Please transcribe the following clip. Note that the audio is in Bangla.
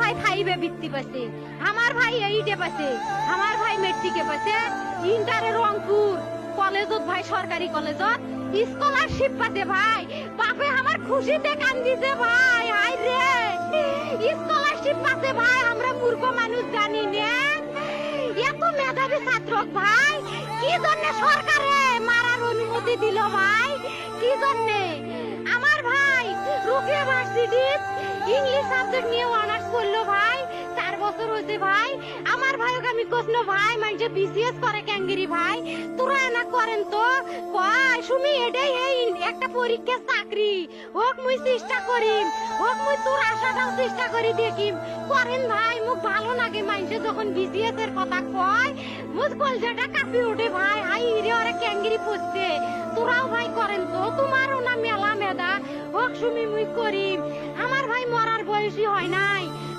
ভাই 5 এ বৃত্তি পাচ্ছে, আমার ভাই 8 এ পাচ্ছে, আমার ভাই মেট্রিকে পাচ্ছে, ইন্টারে রংপুর কলেজত ভাই সরকারি কলেজত স্কলারশিপ পাচ্ছে ভাই। বাপে আমার খুশিতে কান্দিছে ভাই, হাই রে স্কলারশিপ পাচ্ছে ভাই। আমরা মূর্খ মানুষ জানি না এত মেধাবী ছাত্র ভাই কি জন্য সরকারে মারার অনুমতি দিল ভাই, কি জন্য? আমার ভাই রুকিয়া ভার্সিটি ইংলিশ সাবজেক্ট নিয়ে অনার্স করলো ভাই, 4 বছর হয়েছে ভাই। আমার ভাইকে আমি কইছিল ভাই মানে বিসিএস করে ক্যাঙ্গিরি ভাই, তোরা না করেন তো কয় সুমি এটাই এই একটা পরীক্ষা চাকরি হোক মুই চেষ্টা করিম, হোক মুই তোর আশাটাও চেষ্টা করি দেখিম। করেন ভাই, মুখ ভালো লাগে মানুষে যখন বিসিএস এর কথা কয়, মুখ কলজাটা কাঁপি ওঠে ভাই, হাই রে ওরা ক্যাঙ্গিরি পড়ছে। তোরাও ভাই করেন তো, তোমারও না মেলা মেধা, হোক সুমি মুই করিম। আমার ভাই মরার বয়সী হয় নাই।